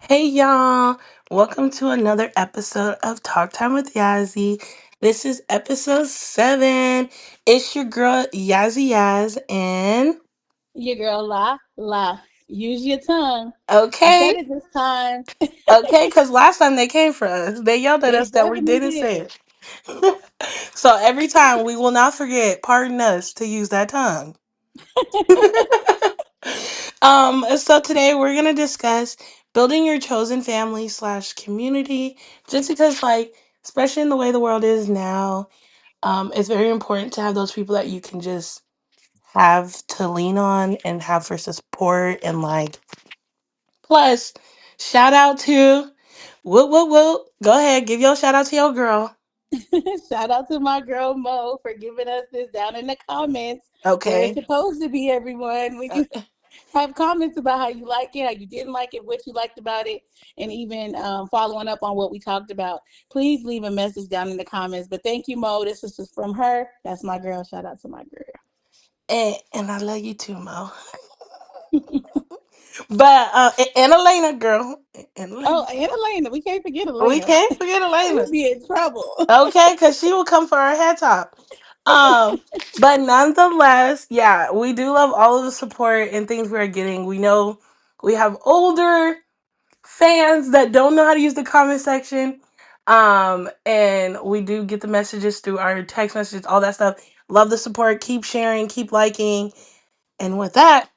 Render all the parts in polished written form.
Hey y'all, welcome to another episode of Talk Time with Yazzy. This is episode 7. It's your girl Yazzy Yaz and Your girl, la. Use your tongue. I said okay, it this time. okay, because last time they came for us, they yelled at They us that we definitely didn't say did. it. So every time we will not forget, pardon us to use that tongue. So today we're gonna discuss building your chosen family slash community, just because especially in the way the world is now. It's very important to have those people that you can just have to lean on and have for support and plus shout out to whoop. Go ahead, give your shout out to your girl. Shout out to my girl Mo for giving us this down in the comments where it's Okay. supposed to be, everyone. When Uh, you have comments about how you like it, how you didn't like it, what you liked about it, and even following up on what we talked about, please leave a message down in the comments. But thank you, Mo. This is just from her. That's my girl. Shout out to my girl. and I love you too, Mo. But and Elena, girl. And Oh, Elena. and Elena. We can't forget We Elena. can't forget We'd Elena. be in trouble. Okay, because she will come for our head top. But nonetheless, yeah, we do love all of the support and things we are getting. We know we have older fans that don't know how to use the comment section. And we do get the messages through our text messages, all that stuff. Love the support. Keep sharing, keep liking. And with that,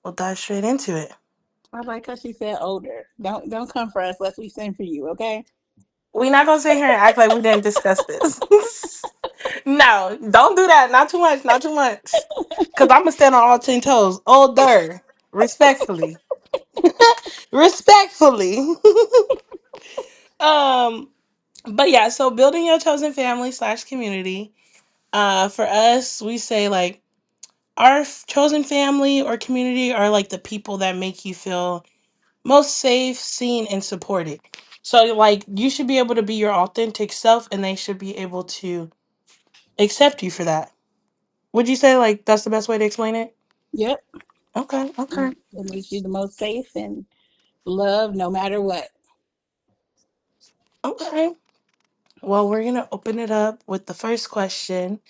we'll dive straight into it. I like how she said older. Don't come for us unless we send for you, okay? We're not gonna sit here and act like we didn't discuss this. No, don't do that. Not too much. Not too much. Cause I'm gonna stand on all 10 toes. Older, respectfully, respectfully. um, but yeah. So building your chosen family slash community. For us, we say our chosen family or community are like the people that make you feel most safe, seen, and supported. So you should be able to be your authentic self, and they should be able to accept you for that. Would you say that's the best way to explain it? Yep. Okay, okay, It makes you the most safe and loved no matter what. okay. Well, we're gonna open it up with the first question,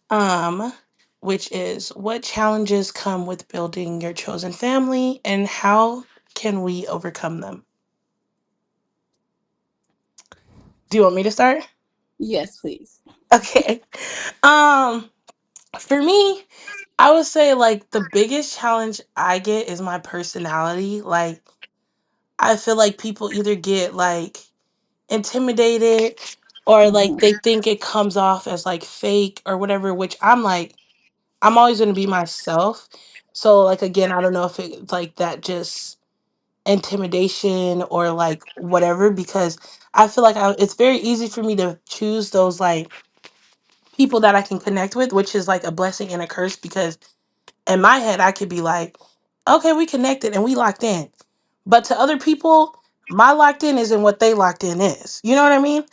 um, which is what challenges come with building your chosen family, and how can we overcome them? Do you want me to start? Yes, please. Okay. Um, for me, I would say the biggest challenge I get is my personality. I feel like people either get intimidated or Hmm. they think it comes off as fake or whatever, which I'm always going to be myself. So again, I don't know if it's that just intimidation or whatever, because I feel it's very easy for me to choose those people that I can connect with, which is a blessing and a curse, because in my head I could be okay, we connected and we locked in. But to other people, my locked in isn't what they locked in is. You know what I mean?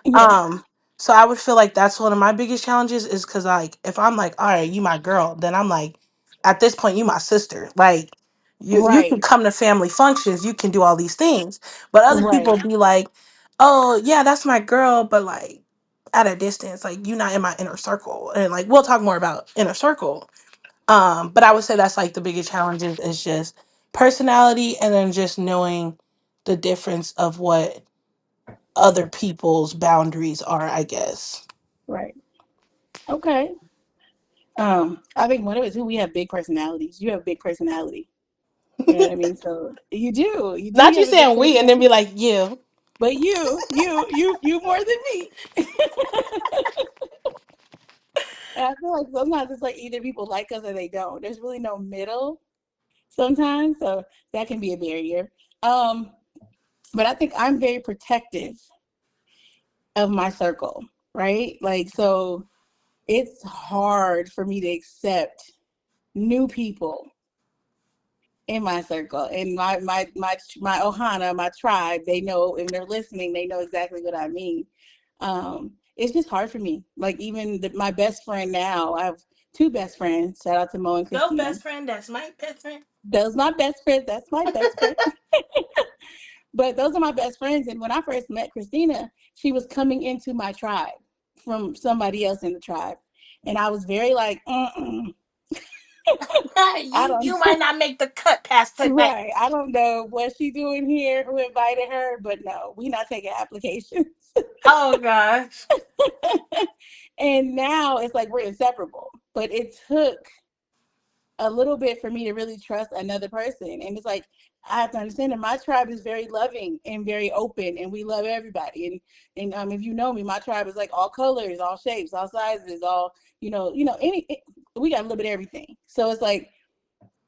Yeah. Um, so I would feel like that's one of my biggest challenges, is because if I'm all right, you my girl, then I'm at this point, you my sister. You can Right. come to family functions, you can do all these things. But other Right. people be oh yeah, that's my girl, but at a distance, you're not in my inner circle. And we'll talk more about inner circle. But I would say that's the biggest challenges is just personality, and then just knowing the difference of what other people's boundaries are, I guess. Right. Okay. I think one of it too, we have big personalities. You have big personality. You know what I mean? So you do. You do Not you have a big saying we and then personality. be like you. But you more than me. And I feel like sometimes it's either people like us or they don't. There's really no middle sometimes. So that can be a barrier. Um, but I think I'm very protective of my circle, right? So it's hard for me to accept new people in my circle. And my Ohana, my tribe, they know, and they're listening, they know exactly what I mean. It's just hard for me. Even my best friend now, I have two best friends. Shout out to Mo and Go Christina. best friend, that's my best friend. Those my best friends. That's my best friend. but those are my best friends. And when I first met Christina, she was coming into my tribe from somebody else in the tribe, and I was very like, mm-mm. I don't You might not make the cut past tonight. right. I don't know what she doing here, who invited her, but no, we not taking applications. Oh gosh. And now it's like we're inseparable. But it took a little bit for me to really trust another person. And it's like I have to understand that my tribe is very loving and very open, and we love everybody. And if you know me, my tribe is like all colors, all shapes, all sizes, all any. We got a little bit of everything. So it's like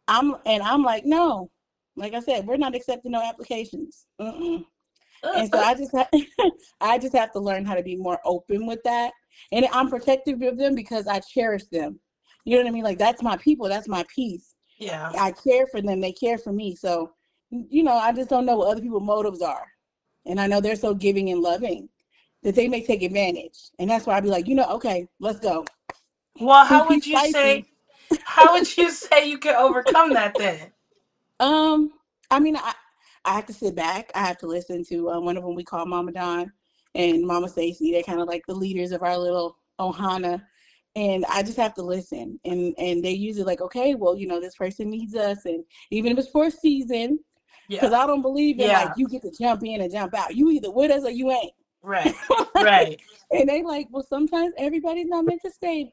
I'm like, no, like I said, we're not accepting no applications. Mm-mm. And so I just have to learn how to be more open with that. And I'm protective of them because I cherish them. You know what I mean? Like that's my people, that's my peace. Yeah. I care for them, they care for me. So, I just don't know what other people's motives are. And I know they're so giving and loving that they may take advantage. And that's why I'd be like, okay, let's go. Well, Who keeps spicy? how would you say you can overcome that then? Um, I mean, I have to sit back. I have to listen to one of them we call Mama Don and Mama Stacy. They're kind of like the leaders of our little Ohana, and I just have to listen. And they usually like, okay, well, this person needs us, and even if it's for a season, because Yeah. I don't believe in like Yeah. you get to jump in and jump out. You either with us or you ain't. Right. Right. And they like, well, sometimes everybody's not meant to stay,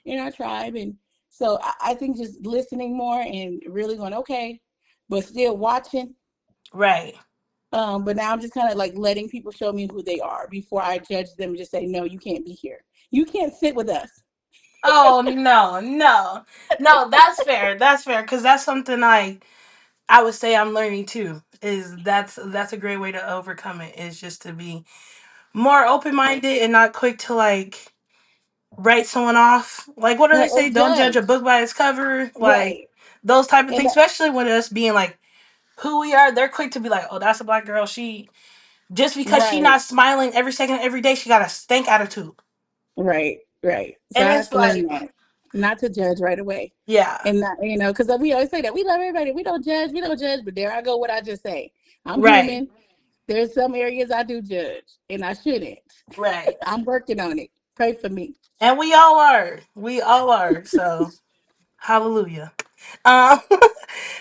in our tribe. And so I think just listening more and really going, okay, but still watching. Right. But now I'm just kind of like letting people show me who they are before I judge them and just say, no, you can't be here. You can't sit with us. Oh no, no. No, that's fair. That's fair cuz that's something I would say I'm learning too. Is that's a great way to overcome it is just to be more open-minded and not quick to like write someone off. Like what do they Right. Or say? Don't judge a judge. book by its cover. Like Right. those type of And things, that, especially with us being like who we are, they're quick to be like, "Oh, that's a black girl. She just because she right. not smiling every second every day, she got a stank attitude." Right, right. So And I have it's to learn like, that, not to judge right away, yeah, and not, because we always say that we love everybody, we don't judge. But there I go, what I just say. I'm right, human. There's some areas I do judge, and I shouldn't. right. I'm working on it. Pray for me. And we all are. We all are. So, hallelujah. Um,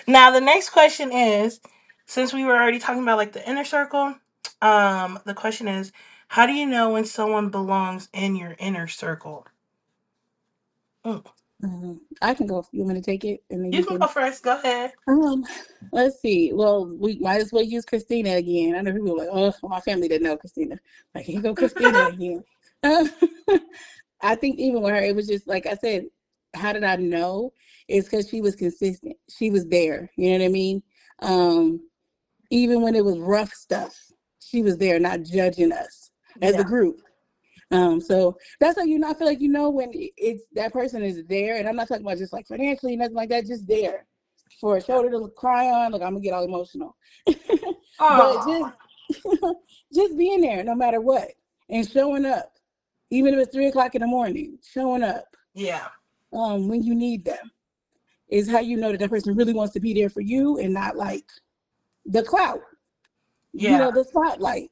now the next question is, since we were already talking about like the inner circle, the question is, how do you know when someone belongs in your inner circle? Mm. I can go. You want me to take it, and then You you can go can. first. Go ahead. Um, let's see. Well, we might as well use Christina again. I know people are like, oh, my family didn't know Christina. Like, here you go, Christina again. Um, I think even with her, it was just like I said. How did I know? It's because she was consistent. She was there. You know what I mean? Um, Even when it was rough stuff, she was there, not judging us as a Yeah, group. So that's how I feel like when it's that person is there, and I'm not talking about just like financially, nothing like that, just there for a yeah. shoulder to cry on. Like I'm gonna get all emotional, but Oh, just just being there no matter what and showing up, even if it's 3 o'clock in the morning, showing up yeah, when you need them is how you know that that person really wants to be there for you and not like the clout, yeah. the spotlight,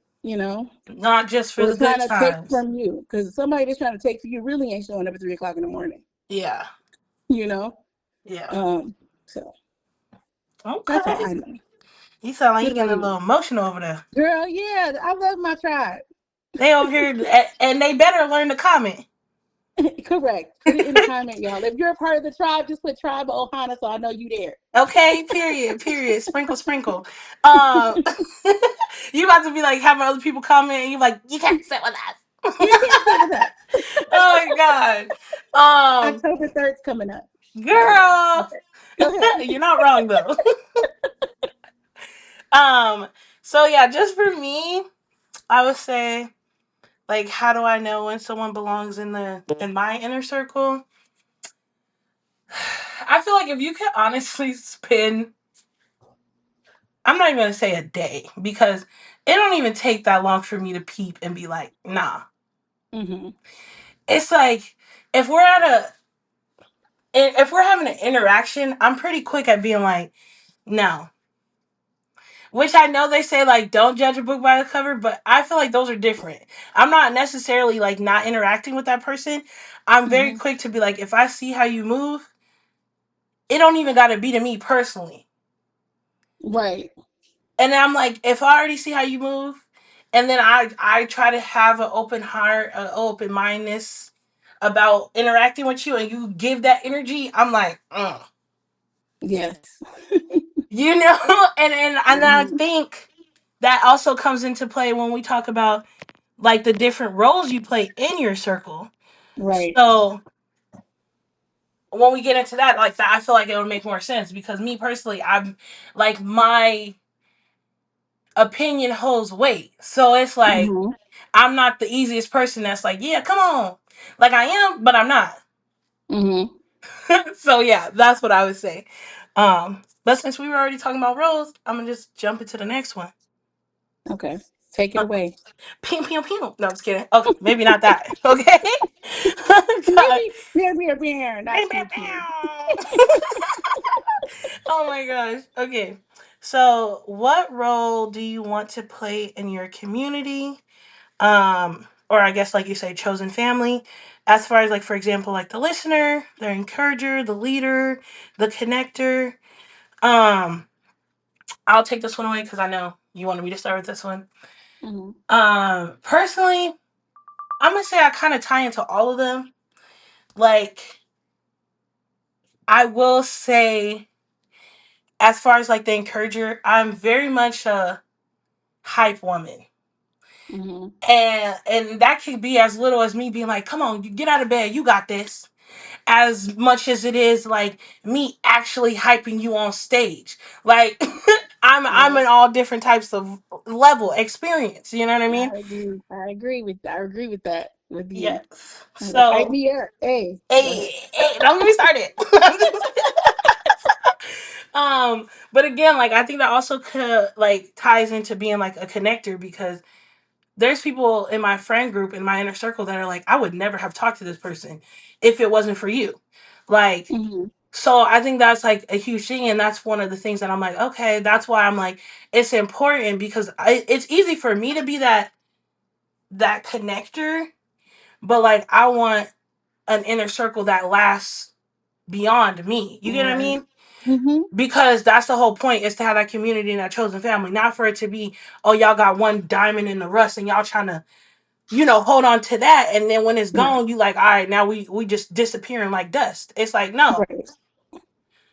Not just for or the good trying to take times. from you because somebody that's trying to take from you really ain't showing up at 3 o'clock in the morning. Yeah, you know. yeah. So that's how Okay. I know. You sound like What you about getting a you, little emotional over there. girl? Yeah, I love my tribe. They over here, and they better learn to comment. Correct. Put it in the comment, y'all. If you're a part of the tribe, just put Tribe of Ohana so I know you there. Okay, period, period. Sprinkle, sprinkle. Um, you about to be like having other people comment, and you like, you can't sit with us. You can't sit with us. Oh my god. Um, October 3rd's coming up. All right. girl, Okay. Go ahead. you're not wrong though. Um, so yeah, just for me, I would say, like, how do I know when someone belongs in my inner circle? I feel like if you could honestly spend, I'm not even gonna say a day because it don't even take that long for me to peep and be like, nah. Mm-hmm. It's like if we're at a if we're having an interaction, I'm pretty quick at being like, no. Which I know they say like don't judge a book by the cover, but I feel like those are different. I'm not necessarily like not interacting with that person. I'm very Hmm. quick to be like, if I see how you move, it don't even got to be to me personally. Right. And I'm like, if I already see how you move, and then I try to have an open heart, an open mindedness about interacting with you, and you give that energy, I'm like, Yes. you know, and I Hmm. think that also comes into play when we talk about like the different roles you play in your circle. Right. So when we get into that, like that, I feel like it would make more sense because me personally, I'm like my opinion holds weight. So it's like Hmm. I'm not the easiest person that's like, yeah, come on. Like I am, but I'm not. Hmm. So yeah, that's what I would say. But since we were already talking about roles, I'm gonna just jump into the next one. Okay. Take it Uh, away. Pew pew pew. No, I'm just kidding. Okay, maybe not that. Okay. God. Maybe beer, Pew, not pew, pew pew. pew. Oh my gosh. Okay. So, what role do you want to play in your community? Or I guess like you say, chosen family. As far as like, for example, like the listener, the encourager, the leader, the connector. Um, I'll take this one away because I know you wanted me to start with this one. Hmm. Personally, I'm gonna say I kind of tie into all of them. Like, I will say, as far as like the encourager, I'm very much a hype woman. Hmm. And that could be as little as me being like, come on, you get out of bed, you got this. As much as it is like me actually hyping you on stage. Like I'm Right. in all different types of level experience, you know what I mean? I agree with that with you. Yes. Like, hype So me up. Hey, go hey, ahead. hey, don't get me started. But again, like I think that also could like ties into being like a connector because there's people in my friend group in my inner circle that are like, I would never have talked to this person if it wasn't for you. Like, Hmm. so I think that's like a huge thing, and that's one of the things that I'm like, okay, that's why I'm like, it's important because it's easy for me to be that connector, but like I want an inner circle that lasts beyond me. You get what I Right. mean? Hmm. Because that's the whole point is to have that community and that chosen family, not for it to be, oh, y'all got one diamond in the rust and y'all trying to hold on to that, and then when it's Right. gone, you like, all right, now we just disappearing like dust. It's like no, Right.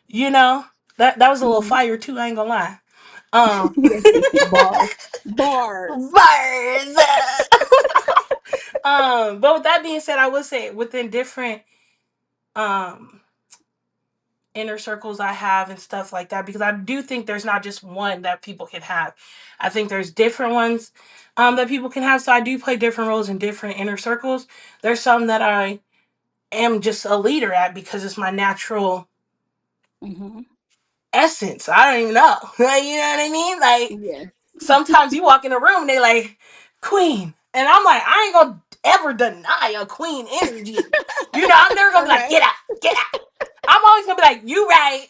you know that was a little Hmm. fire too. I ain't gonna lie. Um, Yes, bars. Bars. bars. But with that being said, I would say within different um inner circles I have and stuff like that, because I do think there's not just one that people can have. I think there's different ones that people can have. So I do play different roles in different inner circles. There's some that I am just a leader at because it's my natural Hmm. essence. I don't even know. You know what I mean? Like Yes. sometimes you walk in a room and they like, queen. And I'm like, I ain't gonna ever deny a queen energy. I'm never gonna be like, Right. get out, get out. I'm always gonna be like, you right.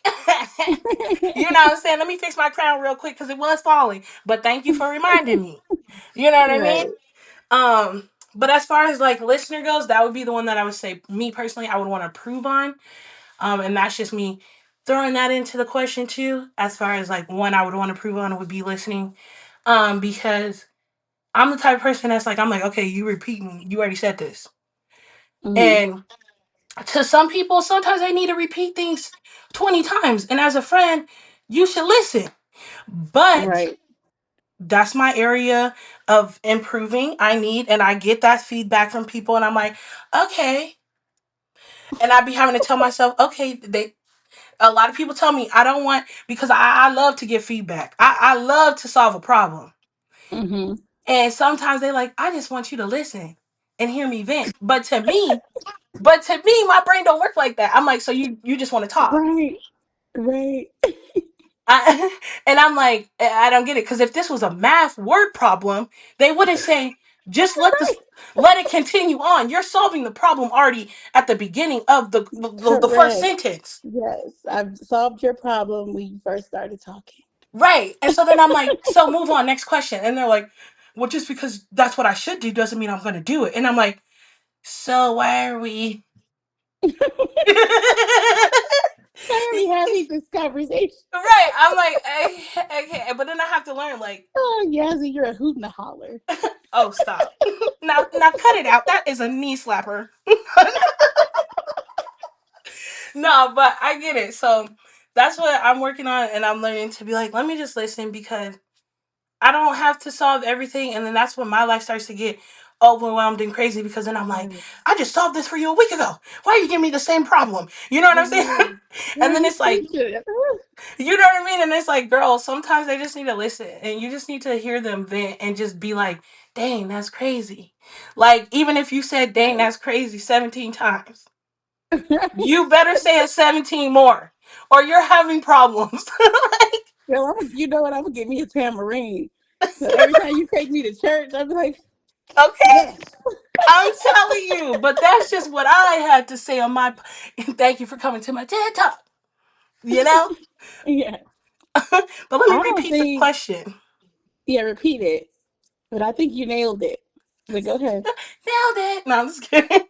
You know what I'm saying? Let me fix my crown real quick because it was falling. But thank you for reminding me. You know what I mean? Right. But as far as like listener goes, that would be the one that I would say, me personally, I would want to prove on. And that's just me throwing that into the question too. As far as like one I would want to prove on would be listening. Because I'm the type of person that's like, I'm like, okay, you repeating, you already said this. Hmm. And to some people, sometimes they need to repeat things 20 times. And as a friend, you should listen. But Right. that's my area of improving. I need, and I get that feedback from people, and I'm like, okay. And I be having to tell myself, okay, a lot of people tell me I don't want because I love to get feedback. I love to solve a problem. Hmm. And sometimes they like, I just want you to listen and hear me vent. But to me, my brain don't work like that. I'm like, so you just want to talk. Right. Right. And I'm like, I don't get it. Because if this was a math word problem, they wouldn't say, just let it continue on. You're solving the problem already at the beginning of the first Correct. sentence. Yes. I've solved your problem when you first started talking. Right. And so then I'm like, so move on, next question. And they're like, well, just because that's what I should do doesn't mean I'm going to do it. And I'm like, so why are we? Why are we having this conversation? Right. I'm like, okay. But then I have to learn, like, Oh, Yazzie, you're a hoot and a holler. oh, stop. Now cut it out. That is a knee slapper. No, but I get it. So that's what I'm working on, and I'm learning to be like, let me just listen because I don't have to solve everything, and then that's when my life starts to get overwhelmed and crazy because then I'm like, Right, I just solved this for you a week ago. Why are you giving me the same problem? You know what I'm saying? right. And Right, then you it's like, preach it. you know what I mean? And it's like, girl, sometimes they just need to listen, and you just need to hear them vent and just be like, dang, that's crazy. Like even if you said, dang, Right, that's crazy 17 times, right. you better say it 17 more, or you're having problems. Well, you know what? I'm gonna get me a tamarine. So every time you take me to church, I'm like, Okay, yes. I'm telling you, but that's just what I had to say on my. Thank you for coming to my TED talk. You know, Yeah. but let me I don't repeat the think, question. yeah, repeat it, but I think you nailed it. But go ahead. Nailed it. No, I'm just kidding.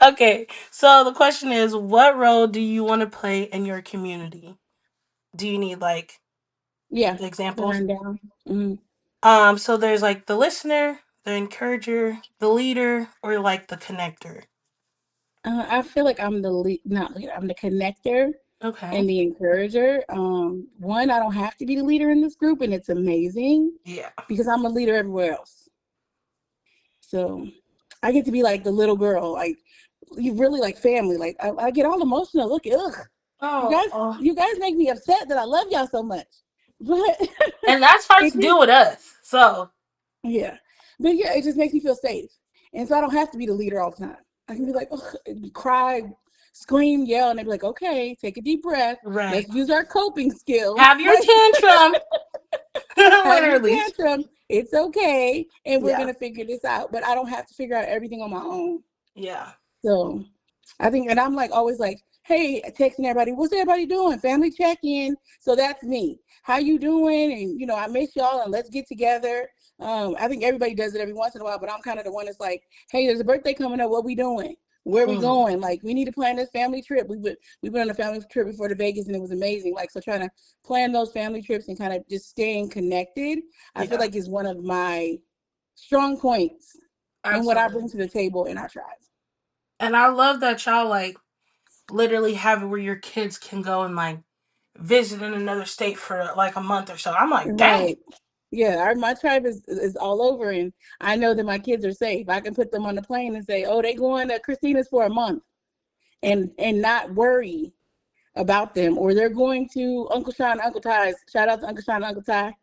Okay, so the question is, what role do you want to play in your community? Do you need like Yeah, the examples? rundown. Mm. So there's like the listener, the encourager, the leader, or like the connector. I feel like I'm the lead, not leader. I'm the connector Okay. and the encourager. One, I don't have to be the leader in this group, and it's amazing Yeah. because I'm a leader everywhere else. So I get to be like the little girl, like you really like family. Like I get all emotional. Look, ugh, Oh, you guys make me upset that I love y'all so much. But and that's hard it to do with just, us. So yeah, but yeah, it just makes me feel safe, and so I don't have to be the leader all the time. I can be like, ugh, cry, scream, yell, and they'd be like, okay, take a deep breath. right. Let's use our coping skills. Have your Like, tantrum. have your Literally. tantrum. It's okay, and we're Yeah. gonna figure this out. But I don't have to figure out everything on my own. Yeah. So I think, and I'm like always like, hey, texting everybody, what's everybody doing? Family check in. So that's me. How you doing? And I miss y'all, and let's get together. I think everybody does it every once in a while, but I'm kind of the one that's like, hey, there's a birthday coming up. What we doing? Where we Mm, going? Like, we need to plan this family trip. We've been on a family trip before to Vegas, and it was amazing. Like, so trying to plan those family trips and kind of just staying connected, I feel yeah. like is one of my strong points in what I bring Absolutely. to the table in our tribe. And I love that y'all like literally have it where your kids can go and like visit in another state for like a month or so. I'm like, dang. Right. Yeah, my tribe is all over, and I know that my kids are safe. I can put them on the plane and say, "Oh, they going to Christina's for a month," and not worry about them, or they're going to Uncle Sean, and Uncle Ty's. Shout out to Uncle Sean, and Uncle Ty.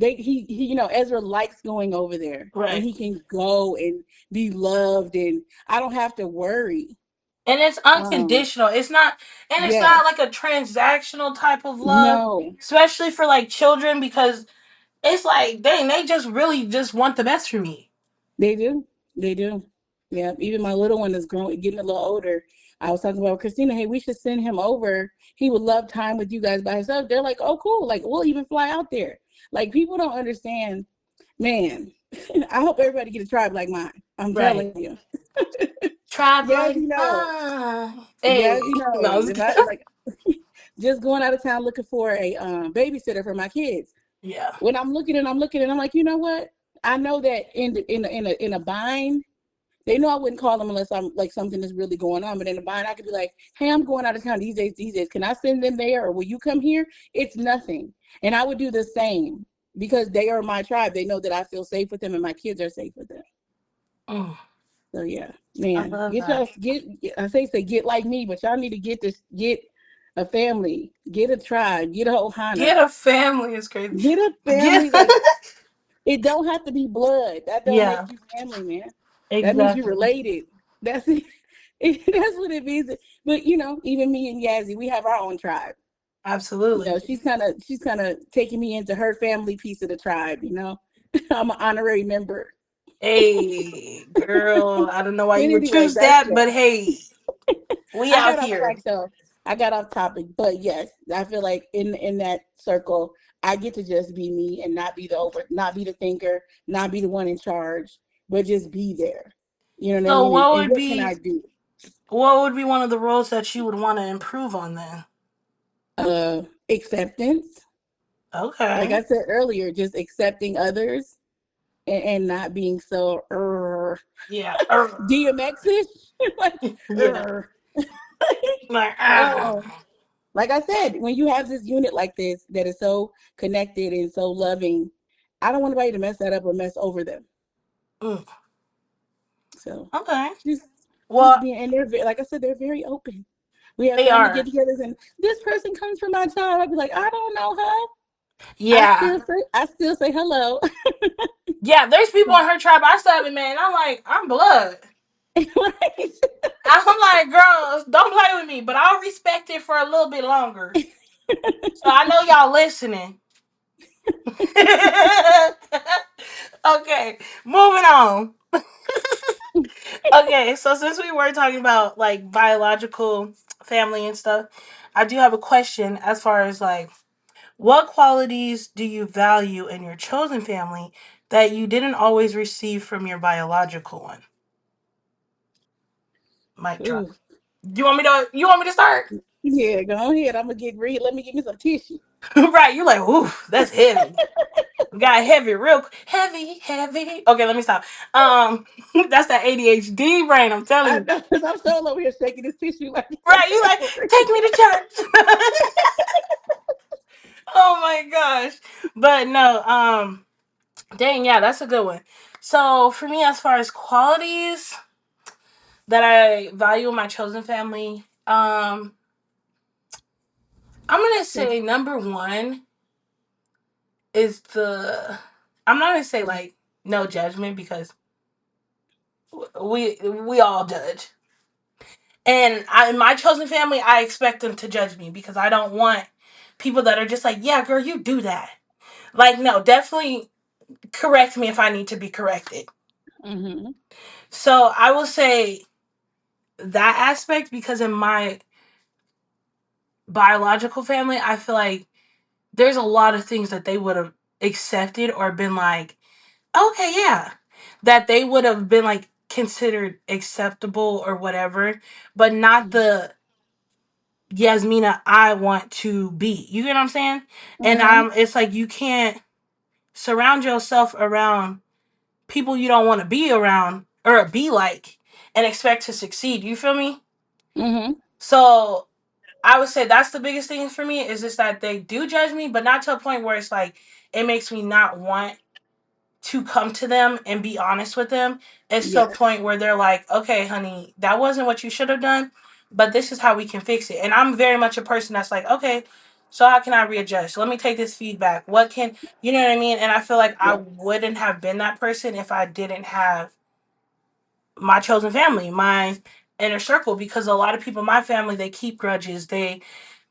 He, Ezra likes going over there, and Right. he can go and be loved, and I don't have to worry. And it's Um, unconditional. It's not yes, like a transactional type of love, no, especially for like children because it's like, dang, they just really just want the best for me. they do. They do. Yeah. Even my little one is growing, getting a little older. I was talking about Christina. Hey, we should send him over. He would love time with you guys by himself. They're like, oh, cool. Like, we'll even fly out there. Like, people don't understand. Man, I hope everybody get a tribe like mine. I'm Right. telling you. Tribe Yes, like he knows. mine. Hey. Yes, he No, knows. I'm If just I kidding. like, just going out of town looking for a babysitter for my kids. Yeah. When I'm looking and I'm like, you know what? I know that in a bind, they know I wouldn't call them unless I'm like something is really going on. But in the bind, I could be like, hey, I'm going out of town these days, these days. Can I send them there or will you come here? It's nothing. And I would do the same because they are my tribe. They know that I feel safe with them and my kids are safe with them. Mm, So yeah, I man, love that. I say get like me, but y'all need to get a family, get a tribe, get a ohana, Get a family is crazy. get a Get family. Like, it don't have to be blood. That don't make Yeah, you family, man. That means you're exactly. related. That's it. That's what it means. But even me and Yazzie, we have our own tribe. Absolutely. She's kind of taking me into her family piece of the tribe. I'm an honorary member. Hey, girl, I don't know why But you would anyway, choose that's that, that. but hey, we I out got off here. track though. I got off topic, but yes, I feel like in that circle, I get to just be me and not be not be the thinker, not be the one in charge, but just be there. You know what I So mean? And what can I do? what would be one of the roles that you would want to improve on then? Acceptance. Like Okay. I said earlier, just accepting others and not being so Yeah. DMX-ish. Like Yeah. Like oh, like I said, when you have this unit like this that is so connected and so loving, I don't want anybody to mess that up or mess over them. mm, So okay. just just Well, being, and they're like I said, they're very open. We have they family are. get-togethers, and this person comes from my child. I'd be like, I don't know her. Yeah. I still say hello. Yeah, there's people in her tribe I still haven't met, and I'm like, I'm blood. Right? I'm like, girls, don't play with me, but I'll respect it for a little bit longer. So I know y'all listening. Okay, moving on. Okay, so since we were talking about like biological family and stuff, I do have a question as far as like what qualities do you value in your chosen family that you didn't always receive from your biological one? Mic drop. Ooh. You want me to start? Yeah, go ahead. I'm gonna get read. Let me give me some tissue. Right, you're like, ooh, that's heavy. Got heavy, heavy, heavy. Okay, let me stop. That's that ADHD brain. I'm telling I you. know, because I'm still over here shaking this tissue like it's Right, you like okay. take me to church. Oh my gosh, but no. Dang, yeah, that's a good one. So for me, as far as qualities that I value in my chosen family, I'm gonna say number one is the. I'm not gonna say like no judgment because we all judge. And in my chosen family, I expect them to judge me because I don't want people that are just like, yeah, girl, you do that. Like, no, definitely correct me if I need to be corrected. Mm-hmm. So I will say that aspect because in my biological family, I feel like there's a lot of things that they would have accepted or been like, okay, yeah, that they would have been like considered acceptable or whatever, but not the Yasmina I want to be. You get what I'm saying? And Mm-hmm. it's like you can't surround yourself around people you don't want to be around or be like and expect to succeed. You feel me? Mm-hmm. So I would say that's the biggest thing for me is just that they do judge me, but not to a point where it's like it makes me not want to come to them and be honest with them. It's to a Yes. point where they're like, okay, honey, that wasn't what you should have done, but this is how we can fix it. And I'm very much a person that's like, okay, so how can I readjust? Let me take this feedback. What can, you know what I mean? And I feel like I Yes. wouldn't have been that person if I didn't have my chosen family, my inner circle, because a lot of people in my family they keep grudges.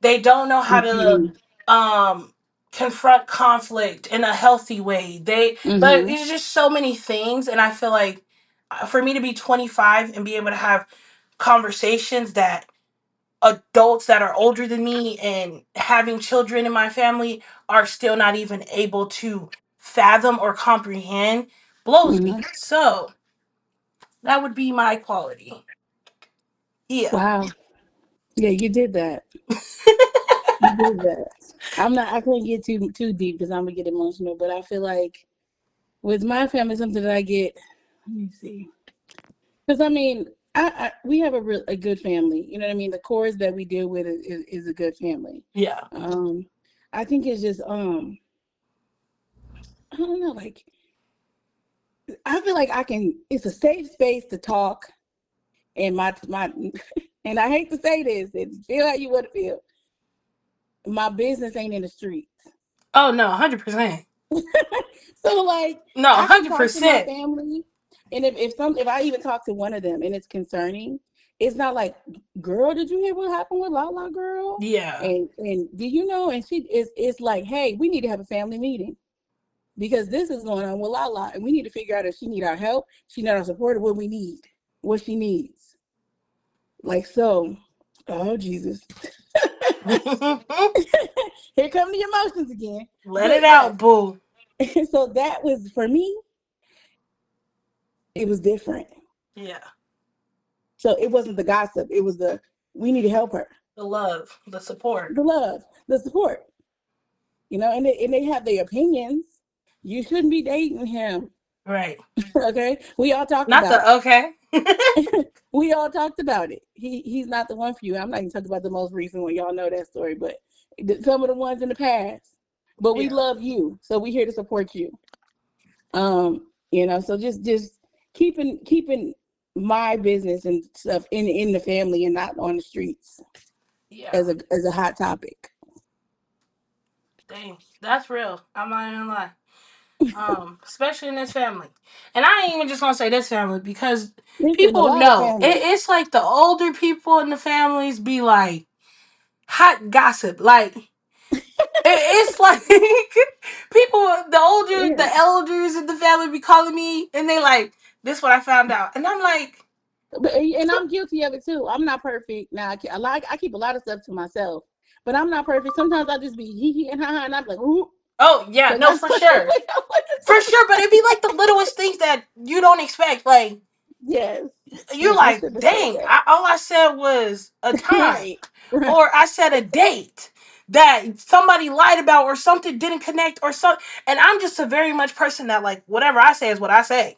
They don't know how to Mm-hmm. um confront conflict in a healthy way. But Mm-hmm. it's just so many things and I feel like for me to be 25 and be able to have conversations that adults that are older than me and having children in my family are still not even able to fathom or comprehend blows Mm-hmm. me. So that would be my quality. Yeah. Wow. Yeah, you did that. You did that. I'm not. I couldn't get too deep because I'm gonna get emotional. But I feel like with my family, something that I get. Let me see. Because I mean, we have a good family. You know what I mean. The cores that we deal with is a good family. Yeah. Um, I think it's just I don't know. Like I feel like I can. It's a safe space to talk, and my and I hate to say this, and feel how you would feel. My business ain't in the streets. Oh no, 100%. So like No, I can talk to my 100%. family, and if I even talk to one of them and it's concerning, it's not like, girl, did you hear what happened with Lala girl? Yeah. And do you know? And she is it's like, hey, we need to have a family meeting because this is going on with Lala, and we need to figure out if she need our help, she need our support, or what we need, what she needs. Like so, oh Jesus. Here come the emotions again. Let But it yes, out, boo. so that was for me, it was different. Yeah. So it wasn't the gossip, it was the we need to help her. The love, the support. The love, the support. And they have their opinions. You shouldn't be dating him. Right. Okay? We all talked Not about the it. okay. We all talked about it. He's not the one for you. I'm not even talking about the most recent one. Y'all know that story, but some of the ones in the past. But we Yeah. love you, so we here to support you. So just keeping my business and stuff in the family and not on the streets Yeah. as a hot topic. Dang. That's real. I'm not even gonna lie. Especially in this family. And I ain't even just gonna say this family because It's in a people lot of know. families. It's like the older people in the families be like hot gossip. Like it's like people the Yeah. elders in the family be calling me and they like, this what I found out. And I'm like, And I'm guilty of it too. I'm not perfect. Now I keep a lot of stuff to myself, but I'm not perfect. Sometimes I just be hee hee and ha ha, and I'm like, ooh, oh yeah, because no, I for sure. For sure, but it'd be like the littlest things that you don't expect. Like yes, you're yes, I like, shouldn't have said dang, all I said was a that. time, Right, right, or I said a date that somebody lied about, or something didn't connect, or something. And I'm just a very much person that like whatever I say is what I say.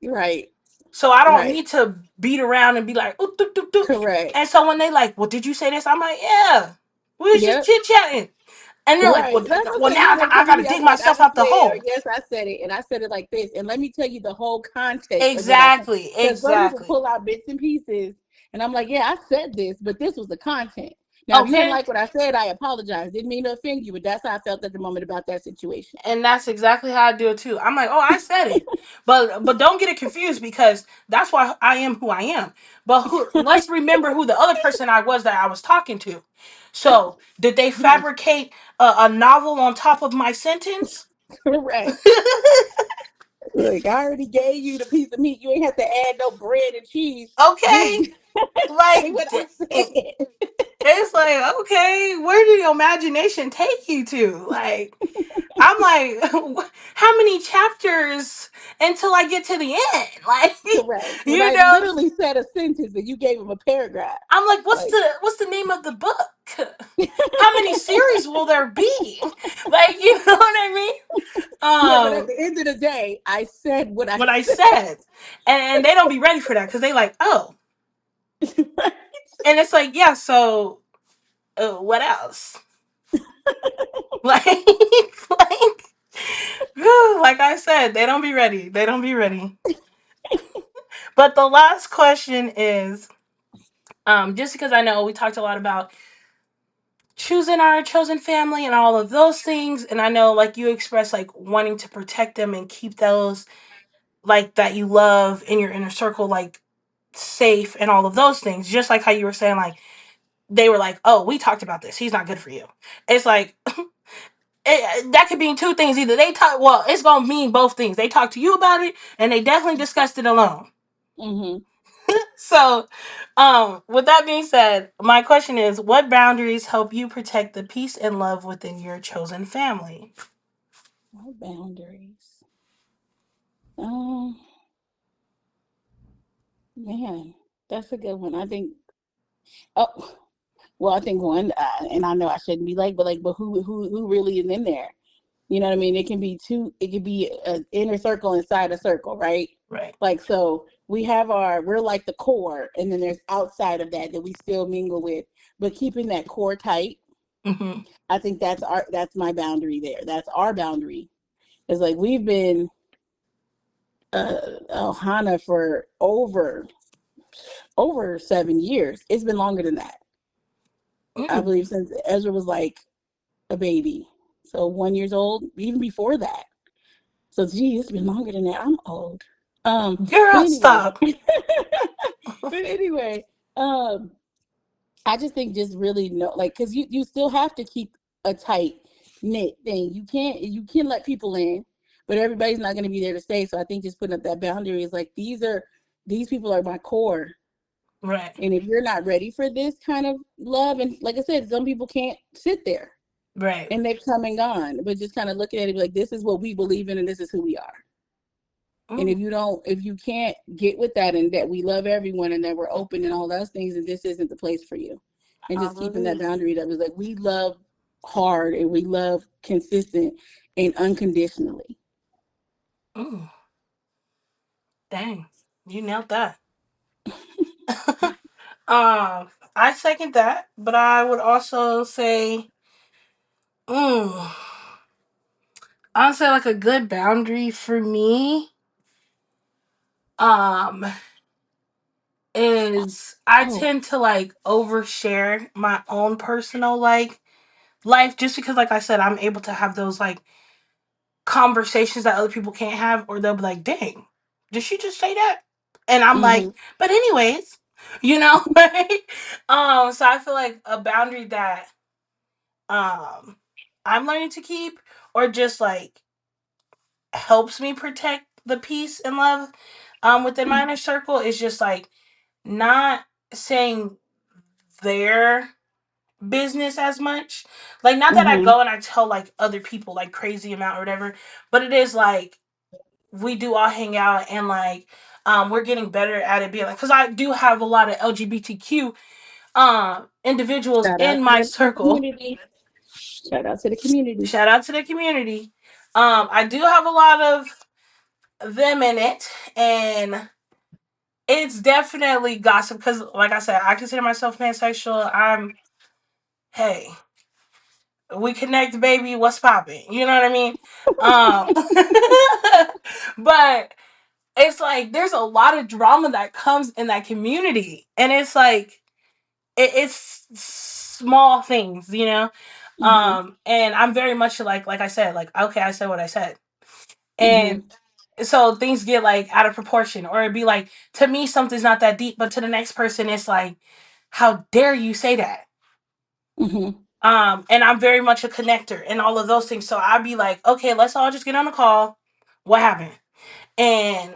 right, So I don't right. need to beat around and be like, ooh, doo, doo, doo. Correct. And so when they like, well, did you say this? I'm like, yeah, we was just Yep. chit chatting. And they're like, Right. well, That's what well I'm saying. now When they I come to got to me, dig I'm like, I myself didn't out the say it, or hole. yes, I said it, and I said it like this. And let me tell you the whole context of what I said. Exactly, Because some people exactly. pull out bits and pieces, and I'm like, yeah, I said this, but this was the content. Now, if you didn't Okay. like what I said, I apologize. Didn't mean to offend you, but that's how I felt at the moment about that situation. And that's exactly how I do it too. I'm like, oh, I said it, but don't get it confused because that's why I am who I am. But let's remember who the other person I was that I was talking to. So did they fabricate a novel on top of my sentence? Correct. Look, I already gave you the piece of meat. You ain't have to add no bread and cheese. Just Okay, say like what I said. it's like okay, where did your imagination take you to? Like I'm like, how many chapters until I get to the end? Like, Correct. When you I know, literally said a sentence and you gave him a paragraph. I'm like, Like, what's the name of the book? How many series will there be? Like, you know what I mean? yeah, but at the end of the day, I said what I What I said. said, and they don't be ready for that because they like, oh, and it's like, yeah, so what else? Like, like, like I said, they don't be ready. They don't be ready. But the last question is, just because I know we talked a lot about choosing our chosen family and all of those things, and I know like you express like wanting to protect them and keep those like that you love in your inner circle like safe and all of those things, just like how you were saying like they were like, oh, we talked about this, he's not good for you. It's like that could mean two things. Either they talk, well, it's gonna mean both things. They talked to you about it and they definitely discussed it alone. Mm-hmm. So with that being said, my question is, what boundaries help you protect the peace and love within your chosen family? No boundaries. Um, man, that's a good one. I think. Oh, well, I think one, and I know I shouldn't be like, but who really is in there? You know what I mean? It can be two. It could be an inner circle inside a circle, right? Right. Like so, we're like the core, and then there's outside of that we still mingle with, but keeping that core tight. Mm-hmm. I think that's my boundary there. That's our boundary. It's like we've been Ohana for over 7 years. It's been longer than that. I Mm. believe since Ezra was like a baby. So 1 years old, even before that. So gee, it's been longer than that. I'm old. But Girl, anyway. stop. but anyway, um, I just think just really know like because you still have to keep a tight knit thing. You can't let people in, but everybody's not gonna be there to stay. So I think just putting up that boundary is like these people are my core. Right. And if you're not ready for this kind of love, and like I said, some people can't sit there Right. and they've come and gone, but just kind of looking at it like, this is what we believe in and this is who we are. And Mm, if you can't get with that and that we love everyone and that we're open and all those things, and this isn't the place for you. And just keeping that hallelujah. boundary that was like, we love hard and we love consistent and unconditionally. Mm, dang, you nailed that. I second that, but I would also say, mm, I'd say like a good boundary for me, um, is I Oh. tend to like overshare my own personal like life just because like I said, I'm able to have those like conversations that other people can't have, or they'll be like, dang, did she just say that? And I'm like, Mm-hmm. but anyways, you know, right? So I feel like a boundary that um I'm learning to keep, or just like helps me protect the peace and love within my inner circle, is just like not saying their business as much. Like, not that I Mm-hmm. go and I tell like other people like crazy amount or whatever, but it is like we do all hang out, and like we're getting better at it being like, because I do have a lot of LGBTQ individuals Shout in out to my the circle. community. Shout out to the community. Shout out to the community. I do have a lot of them in it, and it's definitely gossip because, like I said, I consider myself pansexual. Hey, we connect, baby. What's popping? You know what I mean? But it's like there's a lot of drama that comes in that community, and it's like it's small things, you know. Mm-hmm. And I'm very much like I said, like, okay, I said what I said, Mm-hmm. and so things get like out of proportion, or it'd be like, to me something's not that deep, but to the next person it's like, how dare you say that? Mm-hmm. And I'm very much a connector and all of those things, so I'd be like, okay, let's all just get on the call. What happened? And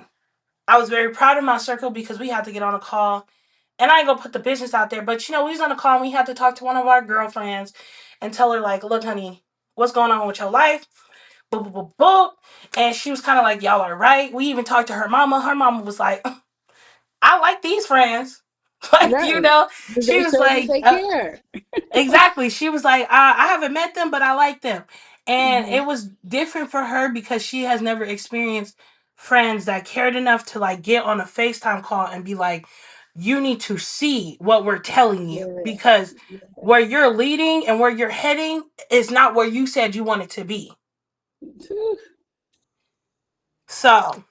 I was very proud of my circle because we had to get on a call, and I ain't gonna put the business out there, but you know, we was on a call and we had to talk to one of our girlfriends and tell her like, look, honey, what's going on with your life? Boop boop boop boop. And she was kind of like, y'all are right. We even talked to her mama. Her mama was like, I like these friends. Like, you Right. know, Because she they was show that like, they care. exactly. She was like, I haven't met them, but I like them. And Mm-hmm. it was different for her because she has never experienced friends that cared enough to like get on a FaceTime call and be like, you need to see what we're telling you, Yes. because where Yes. you're leading and where you're heading is not where you said you wanted to be. Whew. So,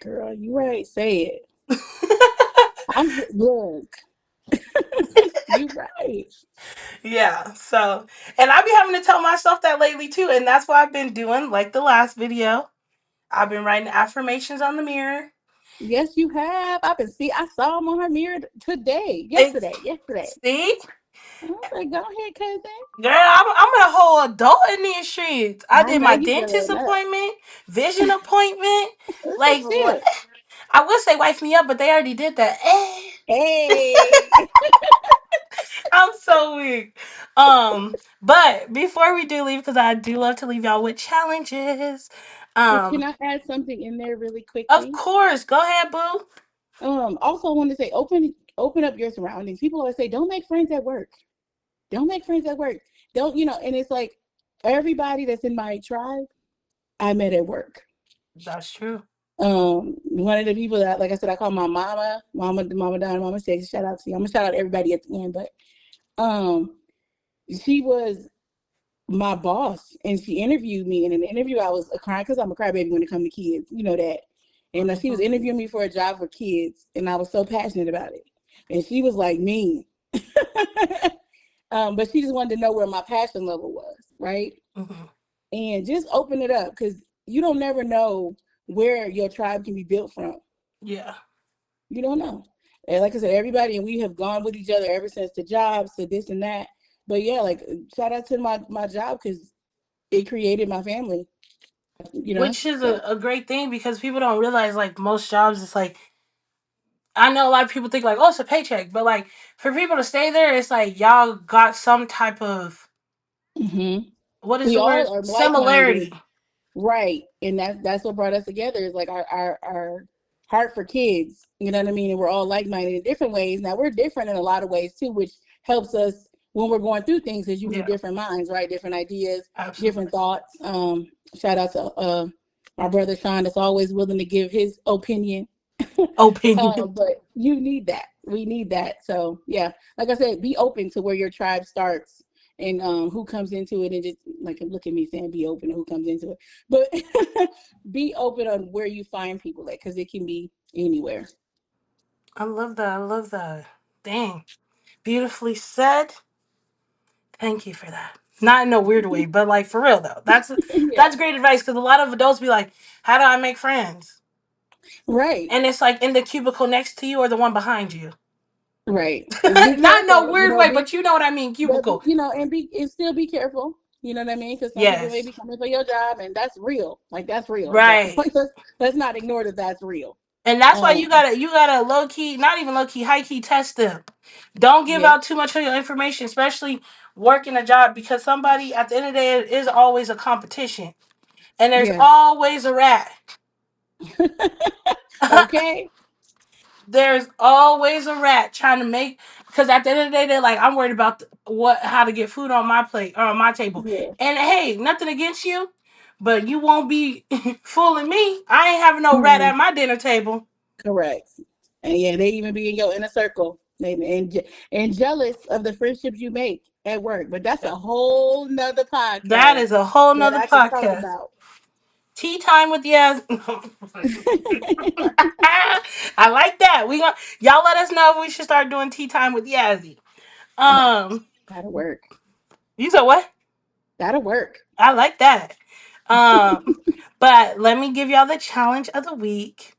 Girl, you right. Say it. Look. You right. yeah. So, and I be having to tell myself that lately too. And that's what I've been doing, like the last video. I've been writing affirmations on the mirror. Yes, you have. I've been see. I saw him on her mirror today, It's, yesterday, yesterday. see? I was like, go ahead, cousin. Girl, I'm a whole adult in these streets. I I did know my you dentist growing up. appointment, vision appointment. Look at Like, what? you. I wish they wife me up, but they already did that. Hey. I'm so weak. But before we do leave, because I do love to leave y'all with challenges. Well, can Um, I add something in there really of quickly? course, go ahead, boo. Also I want to say open up your surroundings. People always say, don't make friends at work. Don't make friends at work. Don't, and it's like everybody that's in my tribe, I met at work. That's true. One of the people that, like I said, I call my mama down, mama six. Shout out to you. I'm gonna shout out everybody at the end, but um, she was my boss, and she interviewed me. And in the interview, I was crying because I'm a crybaby when it comes to kids. You know that. And she was Mhm. interviewing me for a job for kids, and I was so passionate about it. And she was like me, but she just wanted to know where my passion level was, right? Mhm. And just open it up because you don't never know where your tribe can be built from. Yeah. You don't know. And like I said, everybody, and we have gone with each other ever since the jobs to this and that. But yeah, like shout out to my job because it created my family. Which is So a great thing, because people don't realize like most jobs it's like I know a lot of people think like, oh, it's a paycheck, but like for people to stay there, it's like y'all got some type of, Hmm. what is We the all word, are like minded. similarity. Right. And that's what brought us together is like our heart for kids. You know what I mean? And we're all like minded in different ways. Now we're different in a lot of ways too, which helps us when we're going through things because you need Yeah, different minds, right? Different ideas, different absolutely. thoughts. Shout out to my brother Sean that's always willing to give his opinion. Opinion. But you need that. We need that. So yeah, like I said, be open to where your tribe starts and who comes into it, and just like look at me saying be open to who comes into it, but be open on where you find people at because it can be anywhere. I love that. I love that. Dang. Beautifully said. Thank you for that. Not in a weird way, but like for real though. Yeah, That's great advice because a lot of adults be like, "How do I make friends?" right, And it's like in the cubicle next to you or the one behind you. right. Be Not in a careful, weird way, but you know what I mean. but Cubicle. and be and still be careful. You know what I mean? Because some people may Yes. be coming for your job, and that's real. Like that's real. Right. Let's not ignore that. That's real. And that's why Um, you gotta low key, not even low key, high key test them. Don't give yeah, out too much of your information, especially working a job, because somebody at the end of the day it is always a competition. And there's yeah. always a rat. Okay. There's always a rat trying to make, because at the end of the day they're like, I'm worried about what how to get food on my plate or on my table. Yeah. And hey, nothing against you, but you won't be fooling me. I ain't having no rat at Mm, my dinner table. correct. And yeah, they even be in your inner circle and jealous of the friendships you make at work. But that's a whole nother That podcast is a whole that nother I can talk podcast. about. Tea time with Yaz. I like that. We gonna y'all let us know if we should start doing tea time with Yazzy. Um, That'll work. you said what? That'll work. I like that. Um, but let me give y'all the challenge of the week.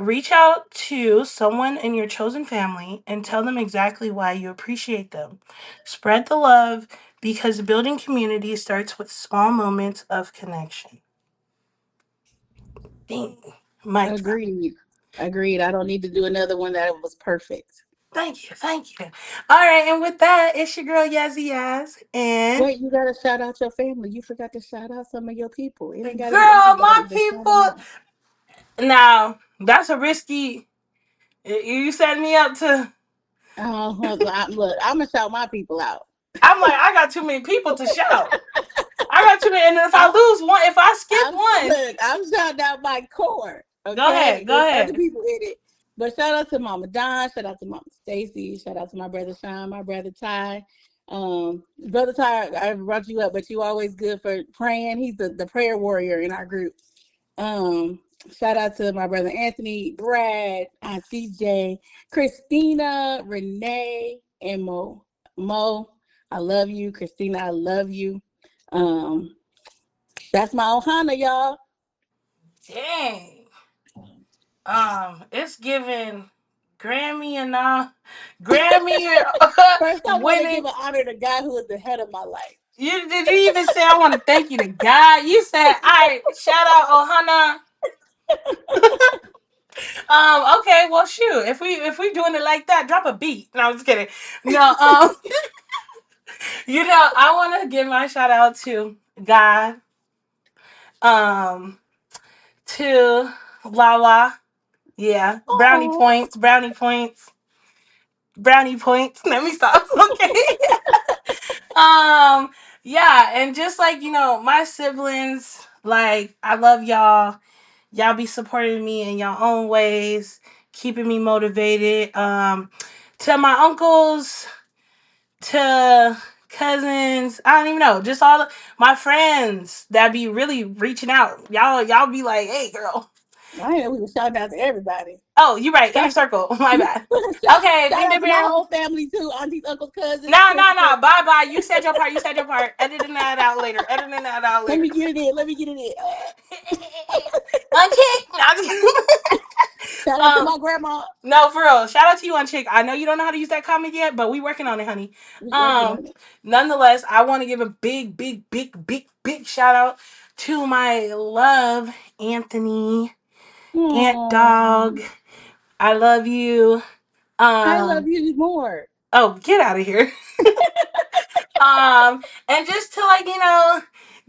Reach out to someone in your chosen family and tell them exactly why you appreciate them. Spread the love because building community starts with small moments of connection. Ding. Mic drop. Agreed. Agreed. I don't need to do another one that was perfect. Thank you, thank you. All right, and with that, it's your girl Yazzy Yaz, and Wait, you gotta shout out your family. You forgot to shout out some of your people. It ain't gotta be girl, my everybody, but shout them people. out. Now that's a risky. You set me up to. Look, I'm gonna shout my people out. I'm like, I got too many people to shout. I got too many, and if I I'm lose one, if I skip one, look, I'm shouting out my core. go Okay, ahead, go there's other ahead. people in it, but shout out to Mama Don, shout out to Mama Stacy, shout out to my brother Sean, my brother Ty. Brother Ty, I brought you up, but you always good for praying. He's the prayer warrior in our group. Um, Shout out to my brother Anthony, Brad, CJ, Christina, Renee, and Mo. Mo, I love you. Christina, I love you. Um, that's my Ohana, y'all. Dang. It's given Grammy and Grammy First, I want to give winning. an honor to God who is the head of my life. You did you even say I want to thank you to God? You said, all right, shout out Ohana. Okay, well shoot. If we doing it like that, drop a beat. No, I'm just kidding. No, I wanna give my shout out to God, um, to Lala. Yeah. Brownie Oh, points, brownie points, brownie points. Let me stop. Okay. um, yeah, and just like, my siblings, like I love y'all. Y'all be supporting me in your own ways, keeping me motivated. To my uncles, to cousins, I don't even know, just all my friends that be really reaching out. Y'all be like, hey girl. I didn't know we were shouting out to everybody. Oh, you're right, inner Shout, circle. My bad. shout, Okay, shout bing out bing to my bing. whole family too, aunties, uncles, cousins, No, no, Christopher. no. Bye bye. You said your part. You said your part. Editing that out later. Editing that out Let later. me get it in. Let me get it in. Unchick. No, I'm just kidding. Shout out to um, my grandma. no, for real. Shout out to you, Unchick. I know you don't know how to use that comment yet, but we working on it, honey. We working Um, on it. Nonetheless, I want to give a big, big, big, big, big shout out to my love, Anthony, Ant Oh, Dog, I love you. I love Um, you more. oh, get out of here. And just to like,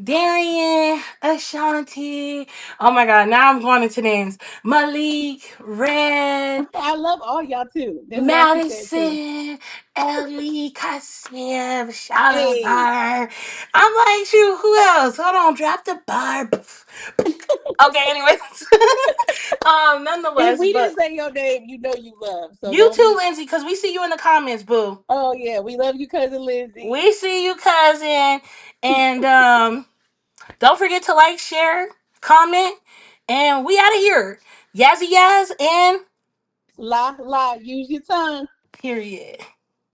Darian, Ashanti. Oh my god, now I'm going into names. Malik, Red, I love all y'all too. That's why she said too. Madison, Ellie, Kasim, Shala Hey, Bar. I'm like, shoot, who else? Hold on, drop the bar. Okay, anyways. if Nonetheless, we but didn't say your name, you know you love. So you don't too, be. Lindsay, because we see you in the comments, boo. Oh yeah, we love you, cousin Lizzie. We see you, cousin. And don't forget to like, share, comment, and we out of here. Yazzy Yaz and La la, use your tongue. period.